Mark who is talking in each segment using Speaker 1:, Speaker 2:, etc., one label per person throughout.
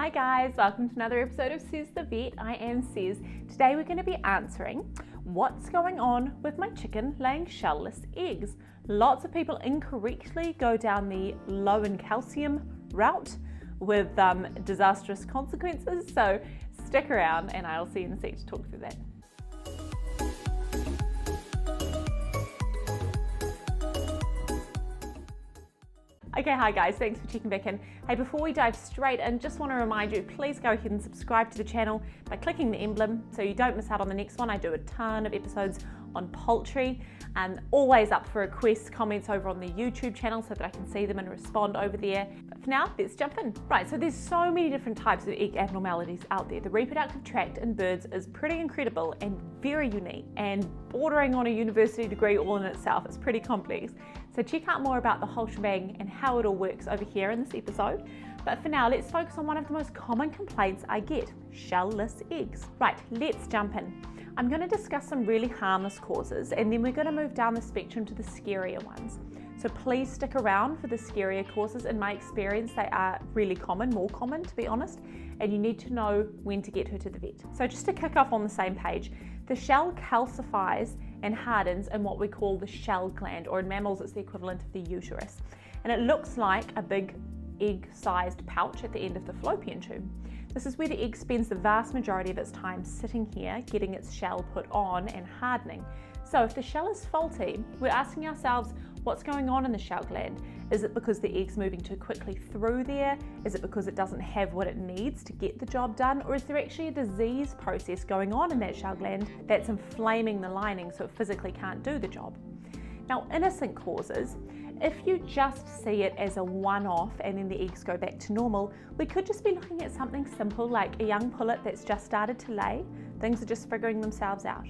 Speaker 1: Hi guys, welcome to another episode of Sez the Vet. I am Sez. Today we're going to be answering what's going on with my chicken laying shellless eggs. Lots of people incorrectly go down the low in calcium route with disastrous consequences, so stick around and I'll see you in a sec to talk through that. Okay, hi guys, thanks for checking back in. Hey, before we dive straight in, just want to remind you, please go ahead and subscribe to the channel by clicking the emblem so you don't miss out on the next one. I do a ton of episodes on poultry and always up for requests, comments over on the YouTube channel so that I can see them and respond over there. But for now, let's jump in. Right, so there's so many different types of egg abnormalities out there. The reproductive tract in birds is pretty incredible and very unique and bordering on a university degree all in itself. It's pretty complex. So check out more about the whole shebang and how it all works over here in this episode. But for now, let's focus on one of the most common complaints I get, shellless eggs. Right, let's jump in. I'm going to discuss some really harmless causes and then we're going to move down the spectrum to the scarier ones. So please stick around for the scarier causes. In my experience, they are really common, more common to be honest, and you need to know when to get her to the vet. So just to kick off on the same page, the shell calcifies and hardens in what we call the shell gland, or in mammals it's the equivalent of the uterus. And it looks like a big egg-sized pouch at the end of the fallopian tube. This is where the egg spends the vast majority of its time sitting here, getting its shell put on and hardening. So if the shell is faulty, we're asking ourselves, what's going on in the shell gland? Is it because the egg's moving too quickly through there? Is it because it doesn't have what it needs to get the job done? Or is there actually a disease process going on in that shell gland that's inflaming the lining so it physically can't do the job? Now, innocent causes, if you just see it as a one-off and then the eggs go back to normal, we could just be looking at something simple like a young pullet that's just started to lay. Things are just figuring themselves out.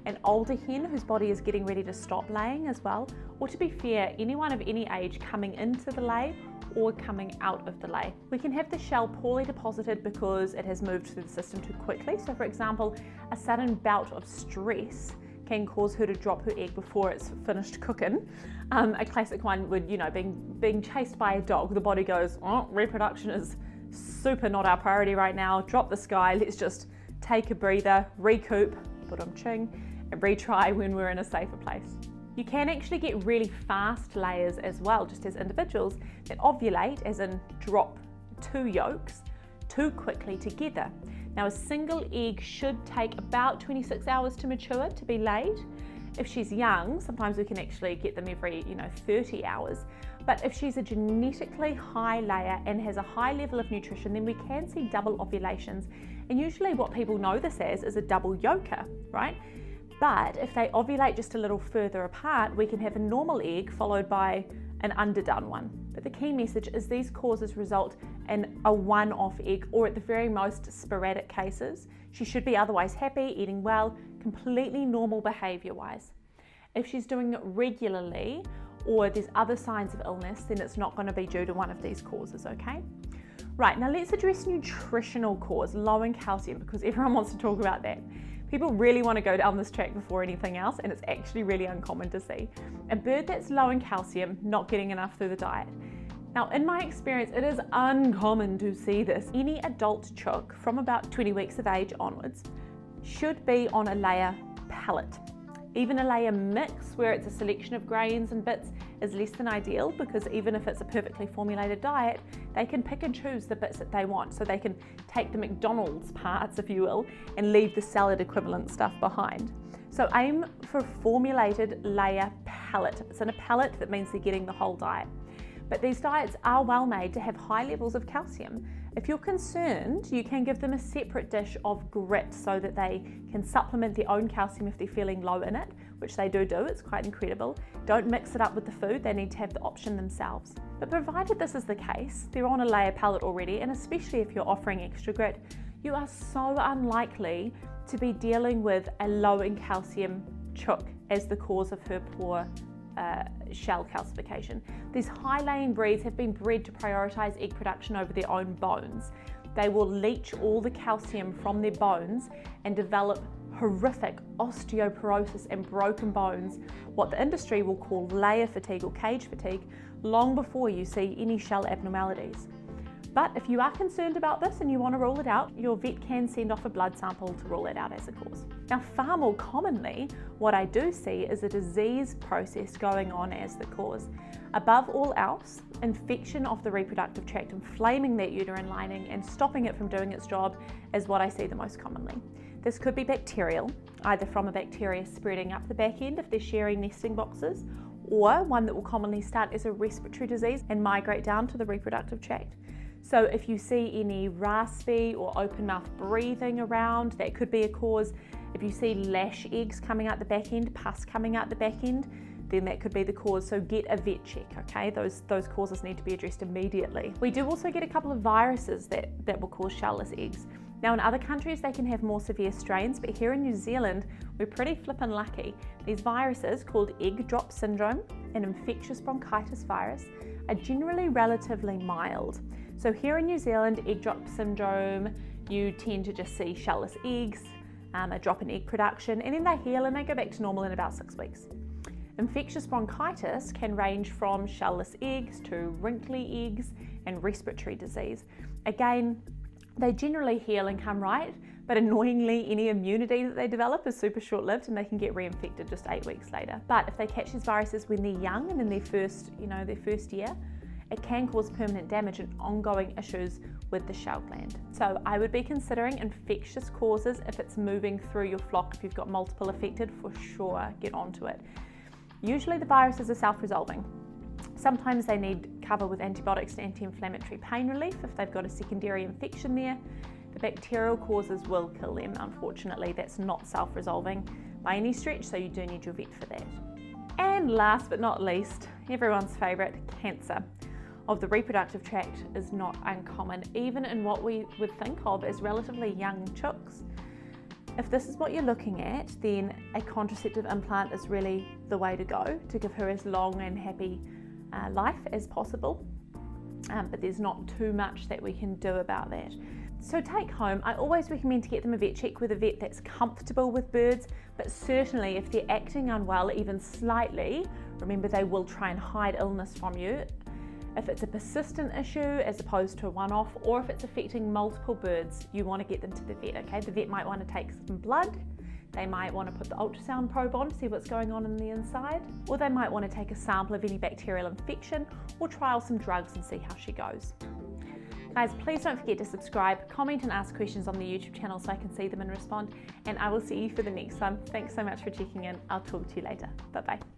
Speaker 1: An older hen whose body is getting ready to stop laying as well, or to be fair, anyone of any age coming into the lay or coming out of the lay. We can have the shell poorly deposited because it has moved through the system too quickly. So for example, a sudden bout of stress can cause her to drop her egg before it's finished cooking. A classic one would, being chased by a dog. The body goes, oh, reproduction is super not our priority right now. Drop this guy, let's just take a breather, recoup, ching, and retry when we're in a safer place. You can actually get really fast layers as well, just as individuals that ovulate, as in drop two yolks, too quickly together. Now, a single egg should take about 26 hours to mature to be laid. If she's young, sometimes we can actually get them every 30 hours. But if she's a genetically high layer and has a high level of nutrition, then we can see double ovulations. And usually what people know this as is a double yolker, right? But if they ovulate just a little further apart, we can have a normal egg followed by an underdone one. But the key message is these causes result in a one-off egg, or at the very most sporadic cases. She should be otherwise happy, eating well, completely normal behavior-wise. If she's doing it regularly or there's other signs of illness, then it's not going to be due to one of these causes, okay? Right, now let's address nutritional cause, low in calcium, because everyone wants to talk about that. People really want to go down this track before anything else, and it's actually really uncommon to see. A bird that's low in calcium, not getting enough through the diet. Now, in my experience, it is uncommon to see this. Any adult chook from about 20 weeks of age onwards should be on a layer pellet. Even a layer mix, where it's a selection of grains and bits, is less than ideal, because even if it's a perfectly formulated diet, they can pick and choose the bits that they want. So they can take the McDonald's parts, if you will, and leave the salad equivalent stuff behind. So aim for formulated layer pellet. If it's in a pellet, that means they're getting the whole diet. But these diets are well made to have high levels of calcium. If you're concerned, you can give them a separate dish of grit so that they can supplement their own calcium if they're feeling low in it, which they do, it's quite incredible. Don't mix it up with the food, they need to have the option themselves. But provided this is the case, they're on a layer pellet already, and especially if you're offering extra grit, you are so unlikely to be dealing with a low in calcium chook as the cause of her poor shell calcification. These high-laying breeds have been bred to prioritise egg production over their own bones. They will leach all the calcium from their bones and develop horrific osteoporosis and broken bones, what the industry will call layer fatigue or cage fatigue, long before you see any shell abnormalities. But if you are concerned about this and you want to rule it out, your vet can send off a blood sample to rule it out as a cause. Now, far more commonly, what I do see is a disease process going on as the cause. Above all else, infection of the reproductive tract, inflaming that uterine lining and stopping it from doing its job is what I see the most commonly. This could be bacterial, either from a bacteria spreading up the back end if they're sharing nesting boxes, or one that will commonly start as a respiratory disease and migrate down to the reproductive tract. So if you see any raspy or open mouth breathing around, that could be a cause. If you see lash eggs coming out the back end, pus coming out the back end, then that could be the cause. So get a vet check, okay? Those causes need to be addressed immediately. We do also get a couple of viruses that will cause shellless eggs. Now in other countries they can have more severe strains, but here in New Zealand we're pretty flippin' lucky. These viruses, called egg drop syndrome and infectious bronchitis virus, are generally relatively mild. So here in New Zealand, egg drop syndrome, you tend to just see shellless eggs, a drop in egg production, and then they heal and they go back to normal in about 6 weeks. Infectious bronchitis can range from shellless eggs to wrinkly eggs and respiratory disease. Again, they generally heal and come right, but annoyingly any immunity that they develop is super short-lived and they can get reinfected just 8 weeks later. But if they catch these viruses when they're young and in their first year, it can cause permanent damage and ongoing issues with the shell gland. So I would be considering infectious causes if it's moving through your flock. If you've got multiple affected, for sure get onto it. Usually the viruses are self-resolving. Sometimes they need cover with antibiotics and anti-inflammatory pain relief if they've got a secondary infection there. The bacterial causes will kill them, unfortunately. That's not self-resolving by any stretch, so you do need your vet for that. And last but not least, everyone's favourite, cancer of the reproductive tract is not uncommon, even in what we would think of as relatively young chooks. If this is what you're looking at, then a contraceptive implant is really the way to go to give her as long and happy life as possible, but there's not too much that we can do about that. So take home, I always recommend to get them a vet check with a vet that's comfortable with birds, but certainly if they're acting unwell even slightly, remember they will try and hide illness from you. If it's a persistent issue as opposed to a one-off, or if it's affecting multiple birds, you want to get them to the vet, okay? The vet might want to take some blood, they might want to put the ultrasound probe on to see what's going on the inside, or they might want to take a sample of any bacterial infection or trial some drugs and see how she goes. Guys, please don't forget to subscribe, comment and ask questions on the YouTube channel so I can see them and respond, and I will see you for the next one. Thanks so much for checking in. I'll talk to you later. Bye-bye.